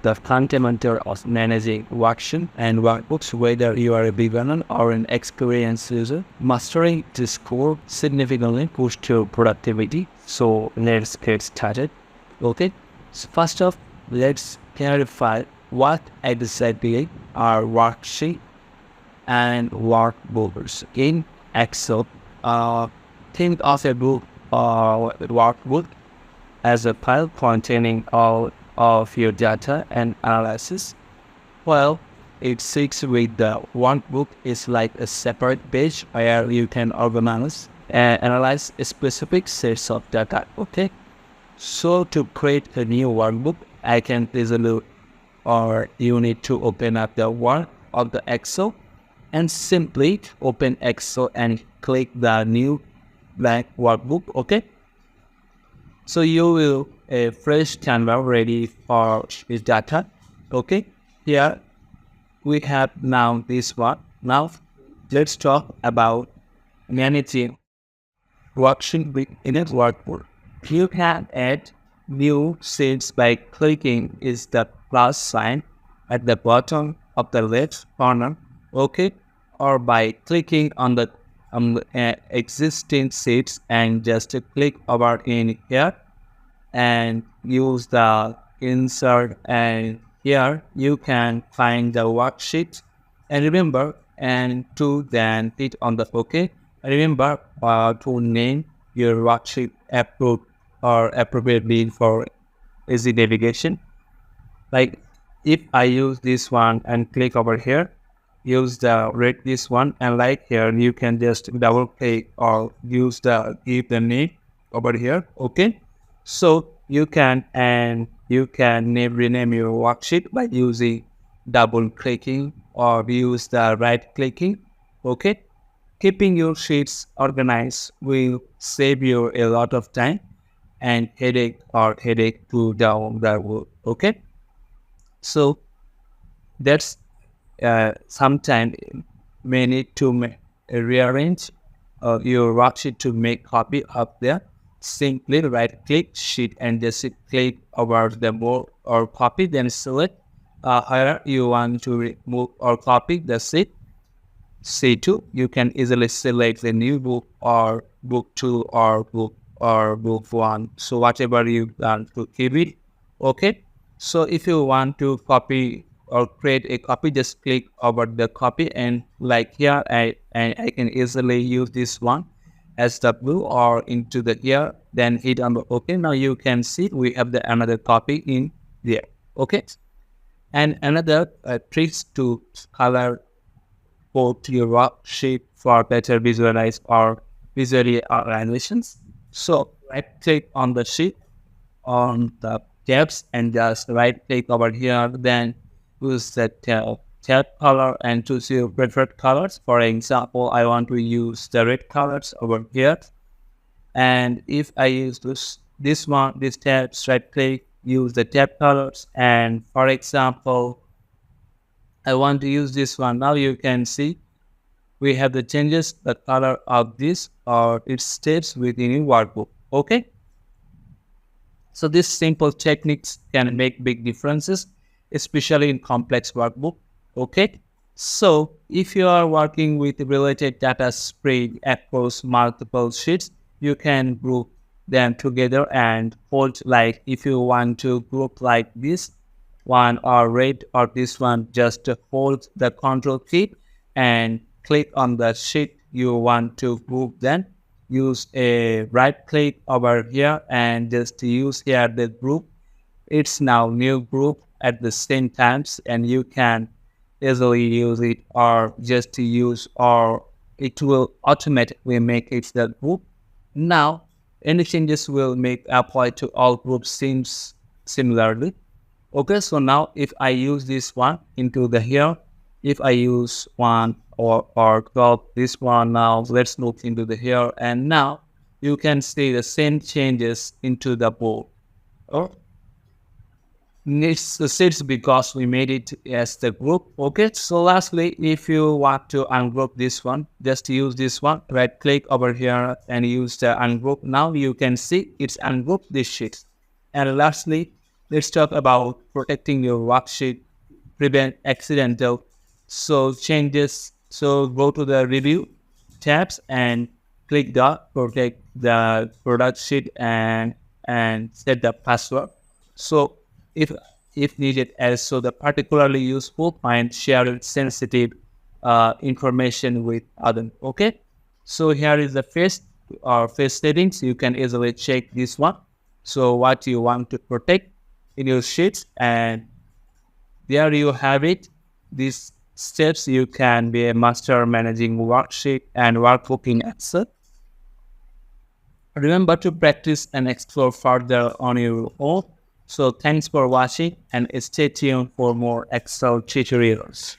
the fundamental of managing worksheets and workbooks, whether you are a beginner or an experienced user. Mastering this core significantly boosts your productivity. So let's get started. Okay, so first off, let's clarify what exactly are worksheets and workbooks. In Excel, think of a book or workbook as a file containing all of your data and analysis. Well, it sits with the workbook is like a separate page where you can organize and analyze specific sets of data. Okay, so to create a new workbook, I can easily, or you need to open up the Word of the Excel and simply open Excel and click the new blank workbook. Okay, so you will a fresh canvas ready for this data. Okay, here we have now this one. Now let's talk about managing worksheet in a workbook. You can add new sheets by clicking is the plus sign at the bottom of the left corner. Okay, or by clicking on the existing sheets and just click over in here and use the insert, and here you can find the worksheet. And remember, and to then hit on the OK. Remember to name your worksheet approved or appropriately for easy navigation. Like if I use this one and click over here, use the read this one, and like here you can just double click or use the give the name over here. Okay, so you can rename your worksheet by using double clicking or use the right clicking. Okay, keeping your sheets organized will save you a lot of time and headache to down the road. Okay, so that's sometimes may need to rearrange your worksheet to make copy up there. Simply right click sheet and just click over the more or copy, then select where you want to remove or copy the sheet. C2, you can easily select the new book or book 2 or book 1. So whatever you want to keep it. Okay, so if you want to copy or create a copy, just click over the copy, and like here I can easily use this one as W or into the here, then hit on the OK. Now you can see we have the another copy in there. Okay, and another tricks to color both your worksheet for better visualize or visually organizations. So right click on the sheet on the tabs and just right click over here, then use the tab color and choose your preferred colors. For example, I want to use the red colors over here, and if I use this tab, right click, use the tab colors, and for example I want to use this one. Now you can see we have the changes the color of this or its steps within a workbook. Okay, so these simple techniques can make big differences, especially in complex workbook. Okay, so if you are working with related data spread across multiple sheets, you can group them together and hold, like if you want to group like this one or red or this one, just hold the control key and click on the sheet you want to group, then use a right click over here and just use here the group. It's now new group at the same times, and you can easily use it or just use, or it will automatically make it the group. Now any changes will make apply to all groups seems similarly. Okay, so now if I use this one into the here, if I use one or 12 this one, now let's look into the here, and now you can see the same changes into the board. Oh, it's the sets because we made it as the group. Okay, so lastly, if you want to ungroup this one, just use this one, right click over here and use the ungroup. Now you can see it's ungrouped this sheet. And lastly, let's talk about protecting your worksheet, prevent accidental changes. So go to the review tabs and click the protect the product sheet and set the password. So if needed, also the particularly useful, find shared sensitive information with others. Okay, so here is the face settings. You can easily check this one. So what you want to protect in your sheets, and there you have it. These steps you can be a master managing worksheet and workbook in Excel. Remember to practice and explore further on your own. So thanks for watching and stay tuned for more Excel tutorials.